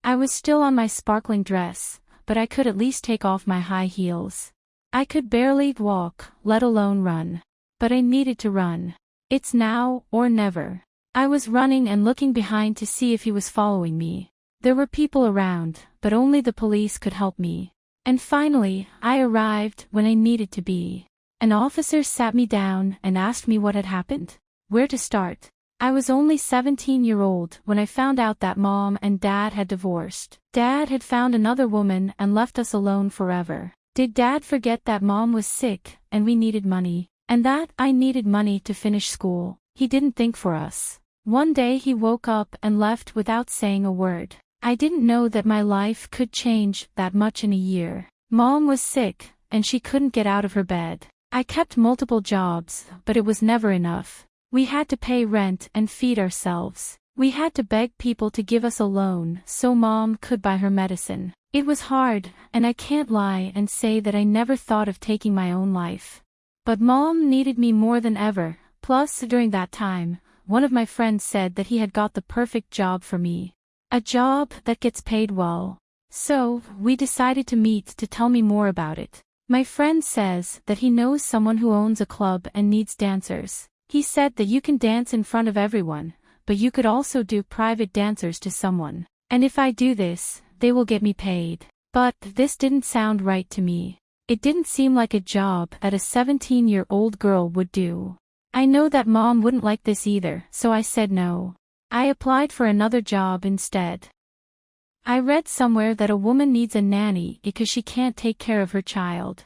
I was still on my sparkling dress, but I could at least take off my high heels. I could barely walk, let alone run. But I needed to run. It's now or never. I was running and looking behind to see if he was following me. There were people around, but only the police could help me. And finally, I arrived when I needed to be. An officer sat me down and asked me what had happened, where to start. I was only 17-year-old when I found out that Mom and Dad had divorced. Dad had found another woman and left us alone forever. Did Dad forget that Mom was sick and we needed money, and that I needed money to finish school? He didn't think for us. One day he woke up and left without saying a word. I didn't know that my life could change that much in a year. Mom was sick, and she couldn't get out of her bed. I kept multiple jobs, but it was never enough. We had to pay rent and feed ourselves. We had to beg people to give us a loan so Mom could buy her medicine. It was hard, and I can't lie and say that I never thought of taking my own life. But Mom needed me more than ever. Plus, during that time, one of my friends said that he had got the perfect job for me. A job that gets paid well. So, we decided to meet to tell me more about it. My friend says that he knows someone who owns a club and needs dancers. He said that you can dance in front of everyone, but you could also do private dancers to someone. And if I do this, they will get me paid. But this didn't sound right to me. It didn't seem like a job that a 17-year-old girl would do. I know that Mom wouldn't like this either, so I said no. I applied for another job instead. I read somewhere that a woman needs a nanny because she can't take care of her child.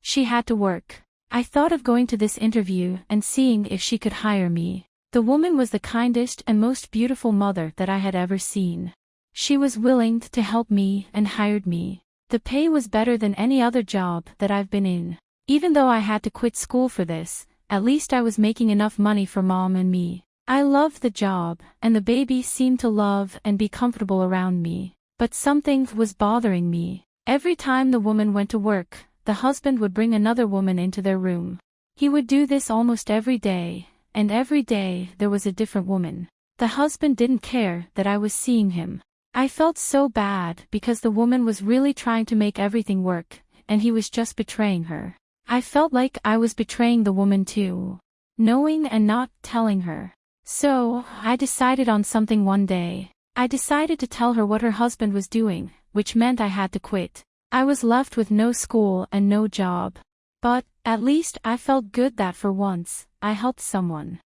She had to work. I thought of going to this interview and seeing if she could hire me. The woman was the kindest and most beautiful mother that I had ever seen. She was willing to help me and hired me. The pay was better than any other job that I've been in. Even though I had to quit school for this, at least I was making enough money for Mom and me. I loved the job, and the baby seemed to love and be comfortable around me. But something was bothering me. Every time the woman went to work, the husband would bring another woman into their room. He would do this almost every day, and every day there was a different woman. The husband didn't care that I was seeing him. I felt so bad because the woman was really trying to make everything work, and he was just betraying her. I felt like I was betraying the woman too, knowing and not telling her. So, I decided on something one day. I decided to tell her what her husband was doing, which meant I had to quit. I was left with no school and no job. But, at least I felt good that for once, I helped someone.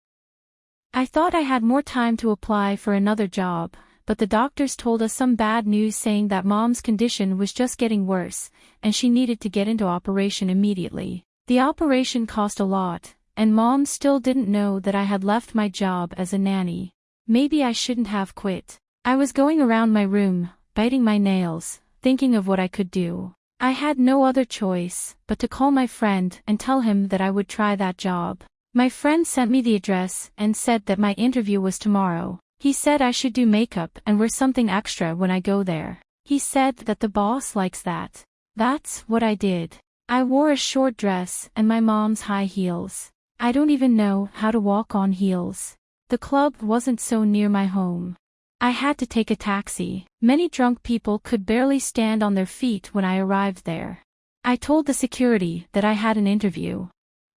I thought I had more time to apply for another job, but the doctors told us some bad news saying that Mom's condition was just getting worse, and she needed to get into operation immediately. The operation cost a lot, and Mom still didn't know that I had left my job as a nanny. Maybe I shouldn't have quit. I was going around my room, biting my nails, thinking of what I could do. I had no other choice but to call my friend and tell him that I would try that job. My friend sent me the address and said that my interview was tomorrow. He said I should do makeup and wear something extra when I go there. He said that the boss likes that. That's what I did. I wore a short dress and my mom's high heels. I don't even know how to walk on heels. The club wasn't so near my home. I had to take a taxi. Many drunk people could barely stand on their feet when I arrived there. I told the security that I had an interview.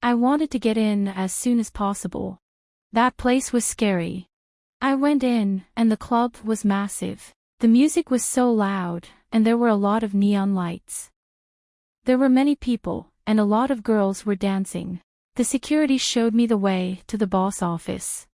I wanted to get in as soon as possible. That place was scary. I went in, and the club was massive. The music was so loud, and there were a lot of neon lights. There were many people, and a lot of girls were dancing. The security showed me the way to the boss office.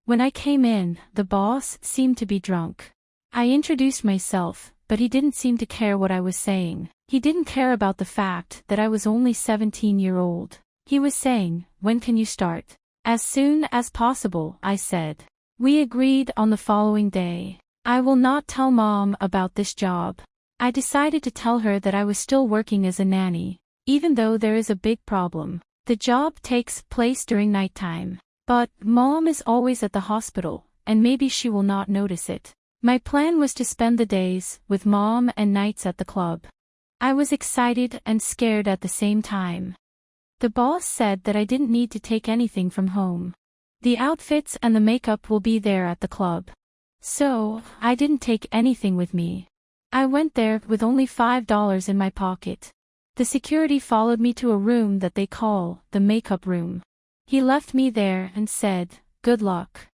When I came in, the boss seemed to be drunk. I introduced myself, but he didn't seem to care what I was saying. He didn't care about the fact that I was only 17-year-old. He was saying, "When can you start?" "As soon as possible," I said. We agreed on the following day. I will not tell Mom about this job. I decided to tell her that I was still working as a nanny, even though there is a big problem. The job takes place during nighttime. But Mom is always at the hospital, and maybe she will not notice it. My plan was to spend the days with Mom and nights at the club. I was excited and scared at the same time. The boss said that I didn't need to take anything from home. The outfits and the makeup will be there at the club. So, I didn't take anything with me. I went there with only $5 in my pocket. The security followed me to a room that they call the makeup room. He left me there and said, "Good luck."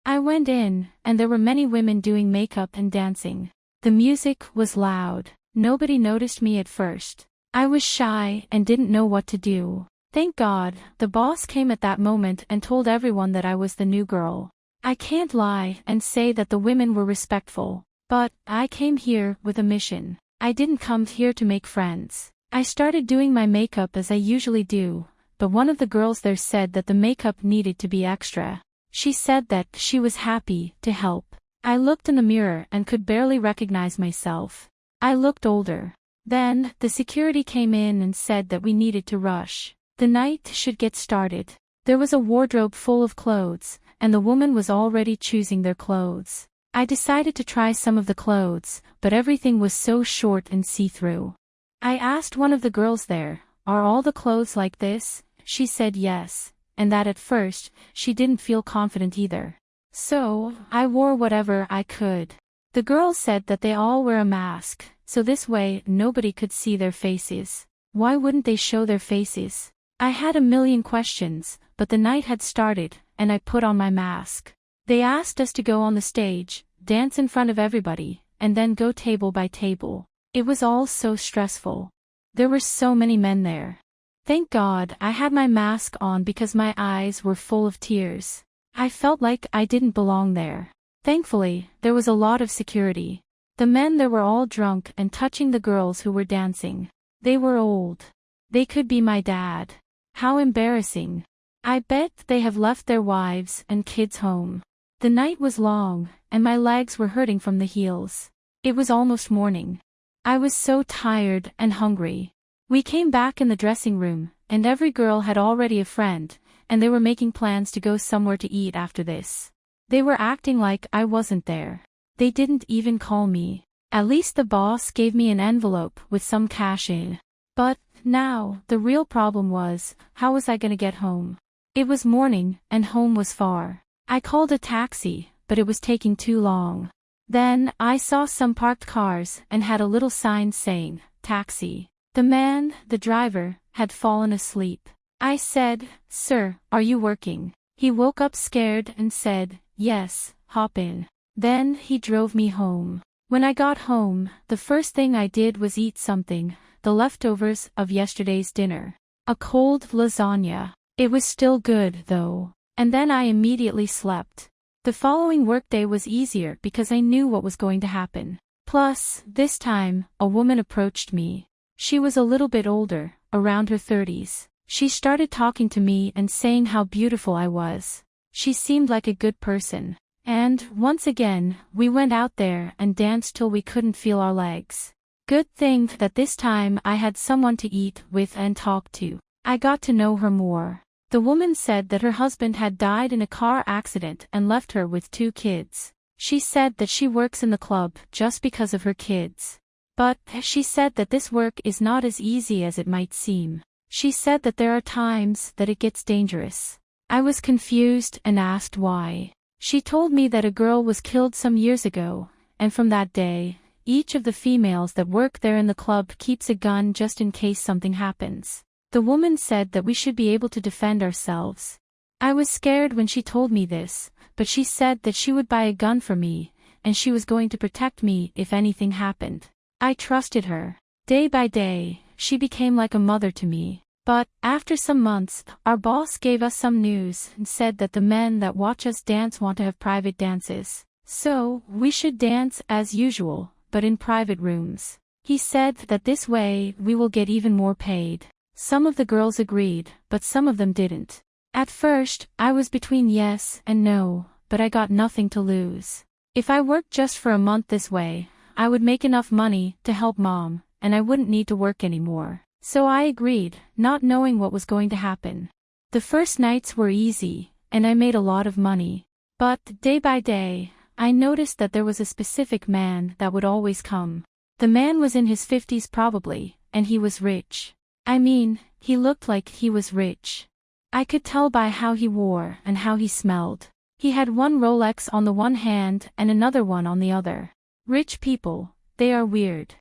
I went in, and there were many women doing makeup and dancing. The music was loud. Nobody noticed me at first. I was shy and didn't know what to do. Thank God, the boss came at that moment and told everyone that I was the new girl. I can't lie and say that the women were respectful. But, I came here with a mission. I didn't come here to make friends. I started doing my makeup as I usually do, but one of the girls there said that the makeup needed to be extra. She said that she was happy to help. I looked in the mirror and could barely recognize myself. I looked older. Then, the security came in and said that we needed to rush. The night should get started. There was a wardrobe full of clothes, and the woman was already choosing their clothes. I decided to try some of the clothes, but everything was so short and see-through. I asked one of the girls there, "Are all the clothes like this?" She said yes, and that at first, she didn't feel confident either. So, I wore whatever I could. The girls said that they all wear a mask, so this way nobody could see their faces. Why wouldn't they show their faces? I had a million questions, but the night had started, and I put on my mask. They asked us to go on the stage, dance in front of everybody, and then go table by table. It was all so stressful. There were so many men there. Thank God I had my mask on because my eyes were full of tears. I felt like I didn't belong there. Thankfully, there was a lot of security. The men there were all drunk and touching the girls who were dancing. They were old. They could be my dad. How embarrassing. I bet they have left their wives and kids home. The night was long, and my legs were hurting from the heels. It was almost morning. I was so tired and hungry. We came back in the dressing room, and every girl had already a friend, and they were making plans to go somewhere to eat after this. They were acting like I wasn't there. They didn't even call me. At least the boss gave me an envelope with some cash in. But, now, the real problem was, how was I gonna get home? It was morning, and home was far. I called a taxi, but it was taking too long. Then, I saw some parked cars and had a little sign saying, "Taxi." The man, the driver, had fallen asleep. I said, "Sir, are you working?" He woke up scared and said, "Yes, hop in." Then he drove me home. When I got home, the first thing I did was eat something, the leftovers of yesterday's dinner. A cold lasagna. It was still good, though. And then I immediately slept. The following workday was easier because I knew what was going to happen. Plus, this time, a woman approached me. She was a little bit older, around her 30s. She started talking to me and saying how beautiful I was. She seemed like a good person. And, once again, we went out there and danced till we couldn't feel our legs. Good thing that this time I had someone to eat with and talk to. I got to know her more. The woman said that her husband had died in a car accident and left her with 2 kids. She said that she works in the club just because of her kids. But, she said that this work is not as easy as it might seem. She said that there are times that it gets dangerous. I was confused and asked why. She told me that a girl was killed some years ago, and from that day, each of the females that work there in the club keeps a gun just in case something happens. The woman said that we should be able to defend ourselves. I was scared when she told me this, but she said that she would buy a gun for me, and she was going to protect me if anything happened. I trusted her. Day by day, she became like a mother to me. But, after some months, our boss gave us some news and said that the men that watch us dance want to have private dances. So, we should dance as usual, but in private rooms. He said that this way we will get even more paid. Some of the girls agreed, but some of them didn't. At first, I was between yes and no, but I got nothing to lose. If I worked just for a month this way, I would make enough money to help Mom, and I wouldn't need to work anymore. So I agreed, not knowing what was going to happen. The first nights were easy, and I made a lot of money. But, day by day, I noticed that there was a specific man that would always come. The man was in his 50s probably, and he was rich. I mean, he looked like he was rich. I could tell by how he wore and how he smelled. He had one Rolex on the one hand and another one on the other. Rich people, they are weird.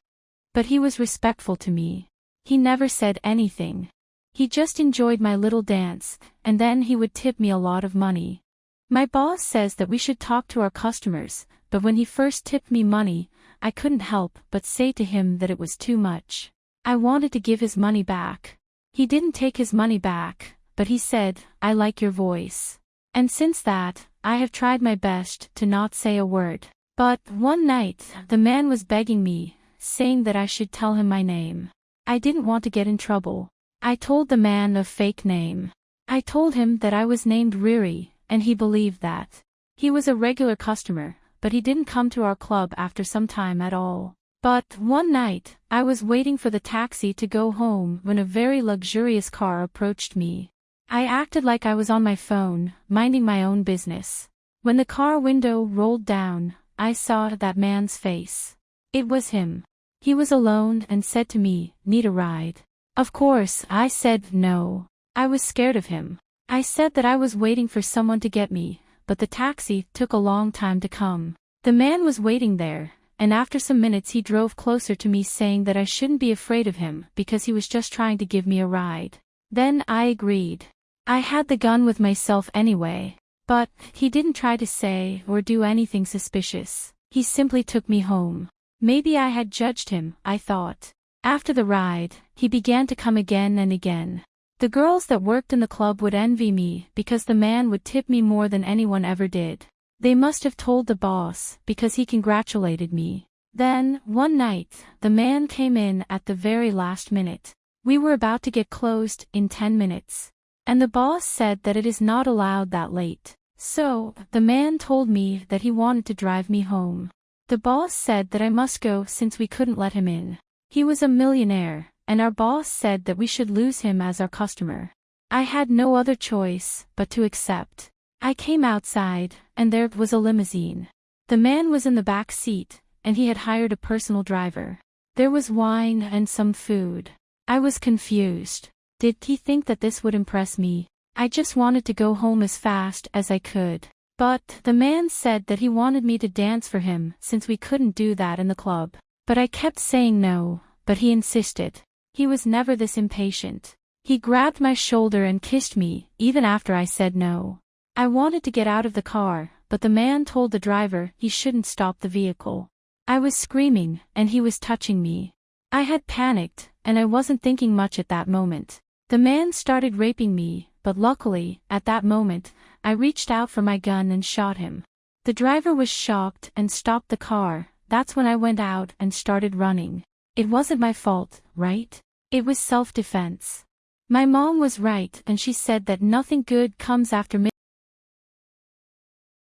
But he was respectful to me. He never said anything. He just enjoyed my little dance, and then he would tip me a lot of money. My boss says that we should talk to our customers, but when he first tipped me money, I couldn't help but say to him that it was too much. I wanted to give his money back. He didn't take his money back, but he said, "I like your voice." And since that, I have tried my best to not say a word. But one night, the man was begging me, saying that I should tell him my name. I didn't want to get in trouble. I told the man a fake name. I told him that I was named Riri, and he believed that. He was a regular customer, but he didn't come to our club after some time at all. But one night, I was waiting for the taxi to go home when a very luxurious car approached me. I acted like I was on my phone, minding my own business. When the car window rolled down, I saw that man's face. It was him. He was alone and said to me, "Need a ride?" Of course, I said no. I was scared of him. I said that I was waiting for someone to get me, but the taxi took a long time to come. The man was waiting there, and after some minutes he drove closer to me saying that I shouldn't be afraid of him because he was just trying to give me a ride. Then I agreed. I had the gun with myself anyway. But he didn't try to say or do anything suspicious. He simply took me home. Maybe I had judged him, I thought. After the ride, he began to come again and again. The girls that worked in the club would envy me because the man would tip me more than anyone ever did. They must have told the boss because he congratulated me. Then, one night, the man came in at the very last minute. We were about to get closed in 10 minutes. And the boss said that it is not allowed that late. So, the man told me that he wanted to drive me home. The boss said that I must go since we couldn't let him in. He was a millionaire, and our boss said that we should lose him as our customer. I had no other choice but to accept. I came outside, and there was a limousine. The man was in the back seat, and he had hired a personal driver. There was wine and some food. I was confused. Did he think that this would impress me? I just wanted to go home as fast as I could. But the man said that he wanted me to dance for him since we couldn't do that in the club. But I kept saying no, but he insisted. He was never this impatient. He grabbed my shoulder and kissed me, even after I said no. I wanted to get out of the car, but the man told the driver he shouldn't stop the vehicle. I was screaming, and he was touching me. I had panicked, and I wasn't thinking much at that moment. The man started raping me, but luckily, at that moment, I reached out for my gun and shot him. The driver was shocked and stopped the car. That's when I went out and started running. It wasn't my fault, right? It was self-defense. My mom was right and she said that nothing good comes after